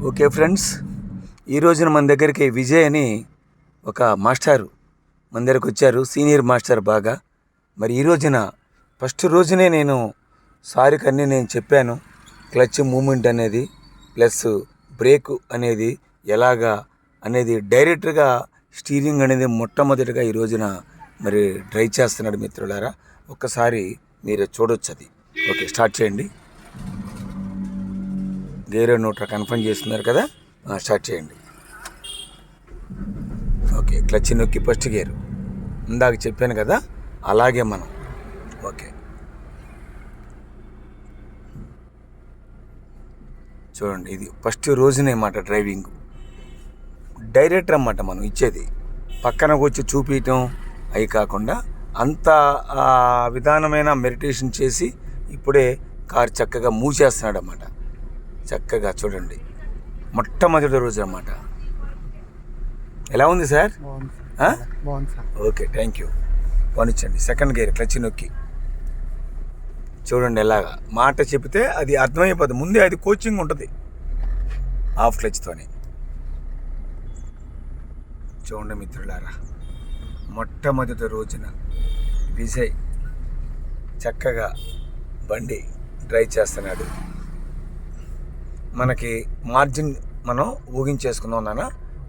Okay friends, ఈ రోజున మన దగ్గరికి విజయ్ అని ఒక మాస్టారు మన దగ్గరకు వచ్చారు, సీనియర్ మాస్టర్ బాగా. మరి ఈ రోజున ఫస్ట్ రోజునే నేను సార్కి అన్నీ నేను చెప్పాను. క్లచ్ మూమెంట్ అనేది ప్లస్ బ్రేక్ అనేది ఎలాగా అనేది డైరెక్ట్గా స్టీరింగ్ అనేది మొట్టమొదటిగా ఈ రోజున మరి డ్రైవ్ చేస్తున్నాడు మిత్రులారా. ఒక్కసారి మీరు చూడొచ్చు అది. ఓకే, స్టార్ట్ చేయండి. గేర్ నోట్రా కన్ఫర్మ్ చేస్తున్నారు కదా, స్టార్ట్ చేయండి. ఓకే, క్లచ్ నొక్కి ఫస్ట్ గేరు ఇందాక చెప్పాను కదా, అలాగే మనం. ఓకే, చూడండి, ఇది ఫస్ట్ రోజునే అన్నమాట డ్రైవింగ్. డైరెక్టర్ అన్నమాట మనం ఇచ్చేది, పక్కనకు వచ్చి చూపించటం అవి కాకుండా అంత విధానమైన మెడిటేషన్ చేసి ఇప్పుడే కారు చక్కగా మూవ్ చేస్తున్నాడు అన్నమాట. చక్కగా చూడండి, మొట్టమొదటి రోజు అన్నమాట. ఎలా ఉంది సార్? Okay, thank you. పోనిచ్చండి. సెకండ్ గేర్ క్లచ్ నొక్కి చూడండి. ఎలాగా మాట చెప్తే అది అర్థమైపోతుంది. ముందే అది కోచింగ్ ఉంటుంది హాఫ్ క్లచ్తోనే. చూడండి మిత్రులారా, మొట్టమొదటి రోజున విజయ్ చక్కగా బండి డ్రైవ్ చేస్తున్నాడు. మనకి మార్జిన్ మనం ఊహించేసుకుందాం నాన్న.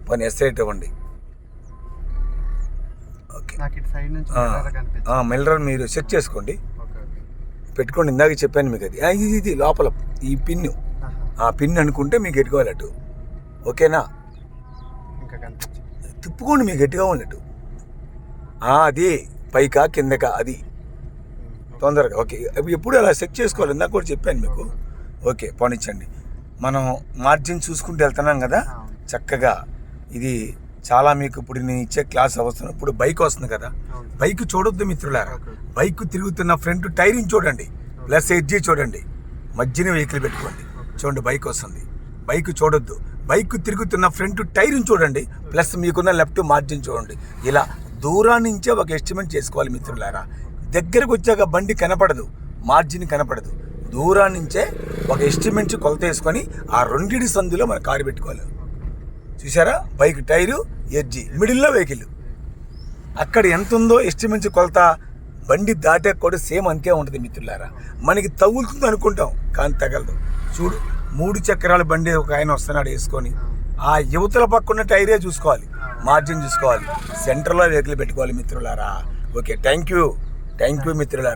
పని ఎస్ఐట్ ఇవ్వండి. ఓకే, మిర్రర్ మీరు సెట్ చేసుకోండి, పెట్టుకోండి. ఇందాక చెప్పాను మీకు అది. ఇది లోపల ఈ పిన్ను, ఆ పిన్ అనుకుంటే మీకు గట్టిగా అటు. ఓకేనా? తిప్పుకోండి మీకు గట్టిగా ఉన్నట్టు. అది పైకా కిందకా అది తొందరగా. ఓకే, ఎప్పుడు అలా సెట్ చేసుకోవాలి, ఇందాక కూడా చెప్పాను మీకు. ఓకే, పోనిచ్చండి. మనం మార్జిన్ చూసుకుంటూ వెళ్తున్నాం కదా చక్కగా. ఇది చాలా మీకు ఇప్పుడు నేను ఇచ్చే క్లాస్ అవసరం. ఇప్పుడు బైక్ వస్తుంది కదా, బైక్ చూడొద్దు మిత్రులారా. బైక్ తిరుగుతున్న ఫ్రంట్ టైరింగ్ చూడండి, ప్లస్ ఎడ్జీ చూడండి, మధ్యన వెహికల్ పెట్టుకోండి. చూడండి, బైక్ వస్తుంది, బైక్ చూడొద్దు. బైక్ తిరుగుతున్న ఫ్రంట్ టైరింగ్ చూడండి, ప్లస్ మీకున్న లెఫ్ట్ మార్జిన్ చూడండి. ఇలా దూరాన్ని నుంచే ఒక ఎస్టిమేట్ చేసుకోవాలి మిత్రులారా. దగ్గరకు వచ్చాక బండి కనపడదు, మార్జిన్ కనపడదు. దూరాన్ని నుంచే ఒక ఎస్టిమేట్ కొలత వేసుకొని ఆ రెండిటి సందులో మన కారు పెట్టుకోవాలి. చూసారా, బైక్ టైరు, ఎడ్జి, మిడిల్లో వెహికల్. అక్కడ ఎంత ఉందో ఎస్టిమేట్ కొలత బండి దాటే కూడా సేమ్ అంతే ఉంటుంది మిత్రులారా. మనకి తగులుతుంది అనుకుంటాం కానీ తగలదు. చూడు, 3 చక్రాల బండి ఒక ఆయన వస్తున్నాడు వేసుకొని, ఆ యువతల పక్కన టైరే చూసుకోవాలి, మార్జిన్ చూసుకోవాలి, సెంటర్లో వెహికల్ పెట్టుకోవాలి మిత్రులారా. ఓకే, థ్యాంక్ యూ మిత్రులారా.